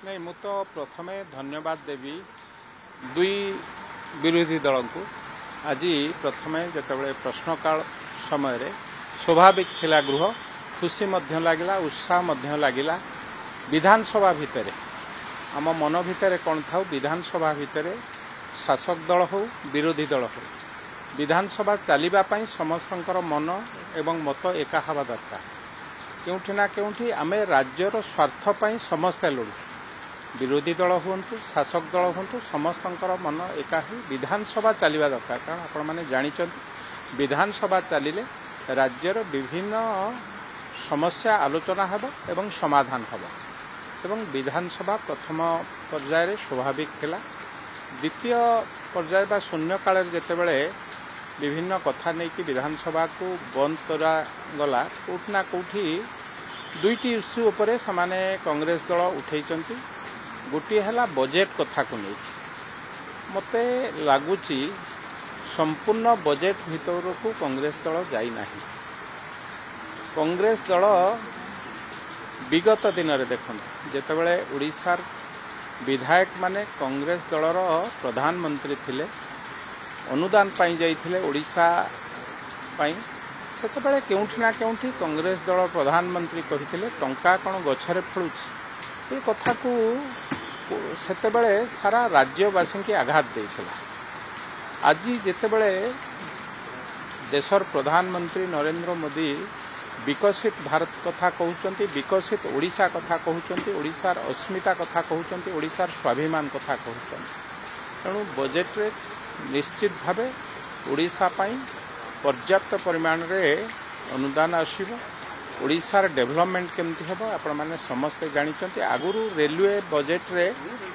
नहीं मु तो प्रथमे धन्यवाद देवी दुई विरोधी दल को आज प्रथमे जिते प्रश्नकाल समय स्वाभाविक थिला गृह खुशी लगिला उत्साह लगिला विधानसभा भितर आम मन भितर कौन था विधानसभा भितर शासक दल हो विरोधी दल हो विधानसभा चलवाई समस्तंकर मन एवं मत एका हवा दरकार केउठी ना केउठी आमे राज्यर स्वार्थपाई समस्ते लड़ू विरोधी दल हूँ शासक दल हूँ समस्तंकर मन एका ही विधानसभा चलवा दरकार कारण आपण मैंने जानते विधानसभा चलिले राज्यर विभिन्न समस्या आलोचना हेब एवं समाधान हेब एवं विधानसभा प्रथम पर्यायर स्वाभाविक थिला द्वितीय पर्याय बा शून्य काल जेतेबेले विभिन्न कथा नहीं कि विधानसभा को बंद करा गला कोठना कोठी दुईटी इश्यू उपरे समाने कांग्रेस दल उठेइचंती गोटे हला बजेट कथा को नहीं मते लागुची संपूर्ण बजेट भितर को कांग्रेस दल जाई नाही कांग्रेस दल विगत दिन में देखो जेतेबेले ओडिशार विधायक माने कांग्रेस दलर प्रधानमंत्री थिले अनुदान पाई जाइथिले ओडिशा पाई सेतेबेले केउठी ना केउठी कांग्रेस दल प्रधानमंत्री कहिथिले टंका कोन गछरे फळुछि ए कथा को सेतेबेले सारा राज्यवासी के आघात देइथिला आज जेतेबेले देशर प्रधानमंत्री नरेंद्र मोदी विकसित भारत कथा कहउचंती विकसित ओडिशा कथा कहउचंती ओडिशार अस्मिता कथा कहउचंती ओडिशार स्वाभिमान कथा कहउचंती तेणु बजेट रे निश्चित भावे ओडिशा पाई पर्याप्त परिमाण रे अनुदान आसीबो ओडिशार डेवलपमेंट केमती हेबो आपण माने समस्त जानिचंती आगुरु रेलवे बजेट रे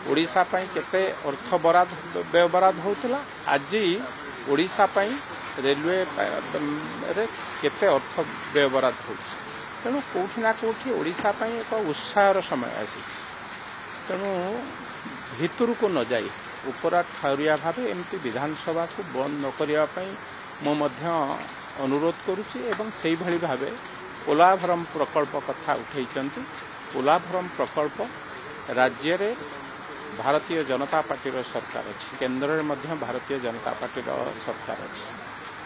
ओडिशा पाई केते अर्थ बराद व्यय बराद होउतला आज ओडिशा पाई रेलवे रे केते अर्थ व्यय बराद होउछ तेणु कोठी ना कोठी ओडिशा पाई एक उत्साहर समय आसी तेणु भितर को न जाई उपरा ठारिया भाव एमती विधानसभा को बंद न करने मु अनुरोध करुच्ची एवं से भाई भाव पोलाभरम प्रकल्प कथा उठेइचंती पोलाभरम प्रकल्प राज्य रे भारतीय जनता पार्टी सरकार अच्छी केन्द्र में भारतीय जनता पार्टी सरकार अच्छी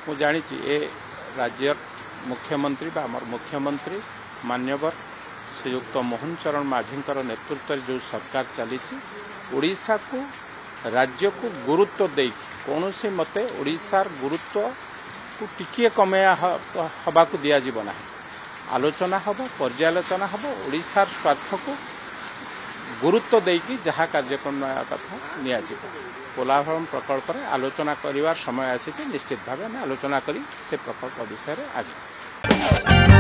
मु जानी ए राज्य मुख्यमंत्री आमर मुख्यमंत्री मान्यवर श्रीयुक्त मोहन चरण माझींकर नेतृत्व जो सरकार चली ओडिशा को राज्य को गुरुत्व दे कौन सी मते ओडिशार गुरुत्व को टिकिए कमेया हवा को दिया जीव ना आलोचना हब पर्यालोचना हब ओडिशार स्वार्थ को गुरुत्व देकी जहाँ कार्यक्रम कथा निया पोलाभरम प्रकल्प रे आलोचना करिवार समय आसी निश्चित भाव आलोचना करी से प्रकल्प विषय आगे